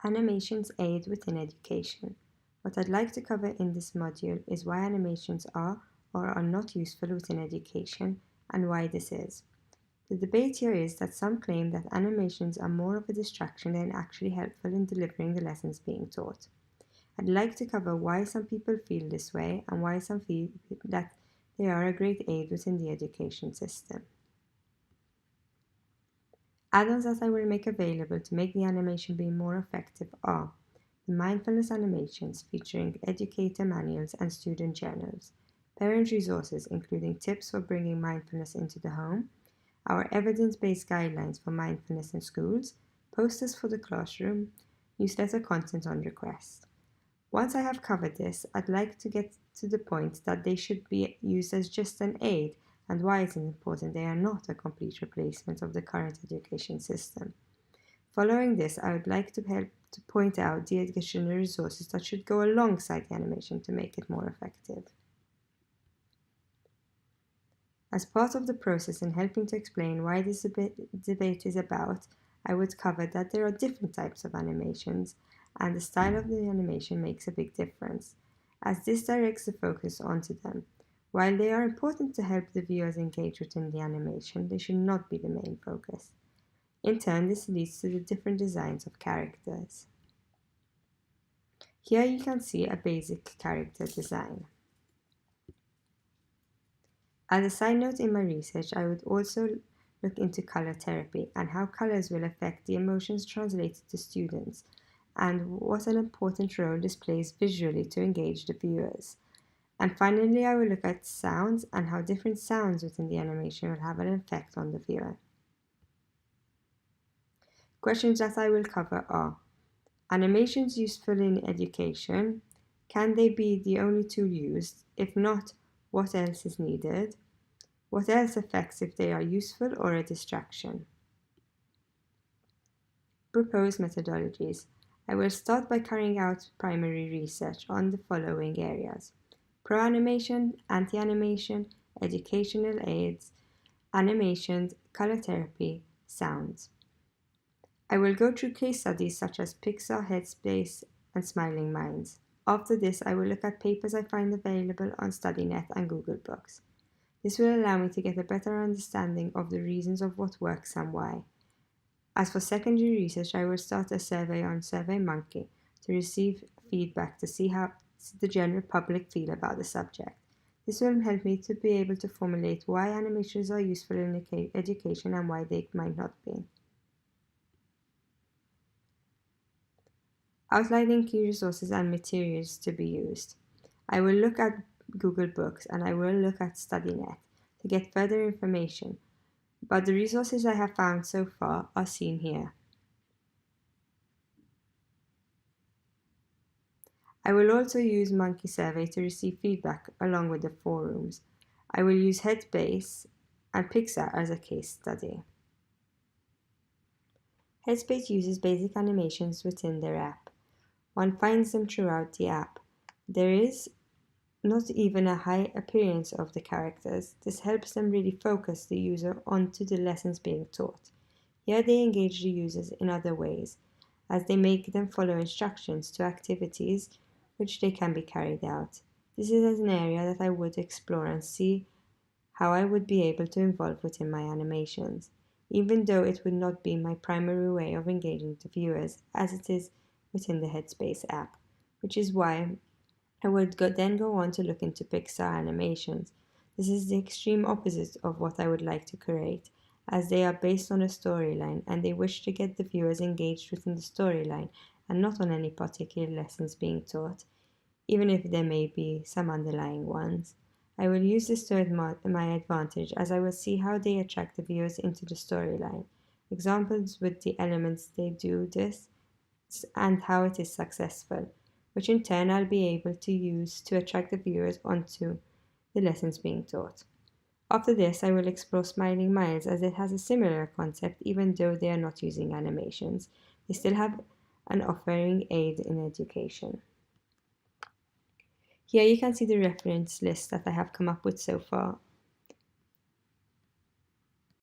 Animations aid within education. What I'd like to cover in this module is why animations are or are not useful within education and why this is. The debate here is that some claim that animations are more of a distraction than actually helpful in delivering the lessons being taught. I'd like to cover why some people feel this way and why some feel that they are a great aid within the education system. Add-ons that I will make available to make the animation be more effective are the mindfulness animations featuring educator manuals and student journals, parent resources including tips for bringing mindfulness into the home, our evidence-based guidelines for mindfulness in schools, posters for the classroom, newsletter content on request. Once I have covered this, I'd like to get to the point that they should be used as just an aid and why it's important they are not a complete replacement of the current education system. Following this, I would like to help to point out the additional resources that should go alongside the animation to make it more effective. As part of the process in helping to explain why this debate is about, I would cover that there are different types of animations and the style of the animation makes a big difference, as this directs the focus onto them. While they are important to help the viewers engage within the animation, they should not be the main focus. In turn, this leads to the different designs of characters. Here you can see a basic character design. As a side note in my research, I would also look into color therapy and how colors will affect the emotions translated to students and what an important role this plays visually to engage the viewers. And finally, I will look at sounds and how different sounds within the animation will have an effect on the viewer. Questions that I will cover are: animations useful in education? Can they be the only tool used? If not, what else is needed? What else affects if they are useful or a distraction? Proposed methodologies. I will start by carrying out primary research on the following areas: pro-animation, anti-animation, educational aids, animations, color therapy, sounds. I will go through case studies such as Pixar, Headspace, and Smiling Minds. After this, I will look at papers I find available on StudyNet and Google Books. This will allow me to get a better understanding of the reasons of what works and why. As for secondary research, I will start a survey on SurveyMonkey to receive feedback to see how the general public feel about the subject. This will help me to be able to formulate why animations are useful in education and why they might not be. Outlining key resources and materials to be used. I will look at Google Books and I will look at StudyNet to get further information, but the resources I have found so far are seen here. I will also use Monkey Survey to receive feedback along with the forums. I will use Headspace and Pixar as a case study. Headspace uses basic animations within their app. One finds them throughout the app. There is not even a high appearance of the characters. This helps them really focus the user onto the lessons being taught. Here they engage the users in other ways, as they make them follow instructions to activities which they can be carried out. This is an area that I would explore and see how I would be able to involve within my animations, even though it would not be my primary way of engaging the viewers as it is within the Headspace app, which is why I would then go on to look into Pixar animations. This is the extreme opposite of what I would like to create, as they are based on a storyline and they wish to get the viewers engaged within the storyline and not on any particular lessons being taught, even if there may be some underlying ones. I will use this to my advantage as I will see how they attract the viewers into the storyline, examples with the elements they do this, and how it is successful, which in turn I'll be able to use to attract the viewers onto the lessons being taught. After this, I will explore Smiling Minds as it has a similar concept even though they are not using animations. They still have an offering aid in education. Here you can see the reference list that I have come up with so far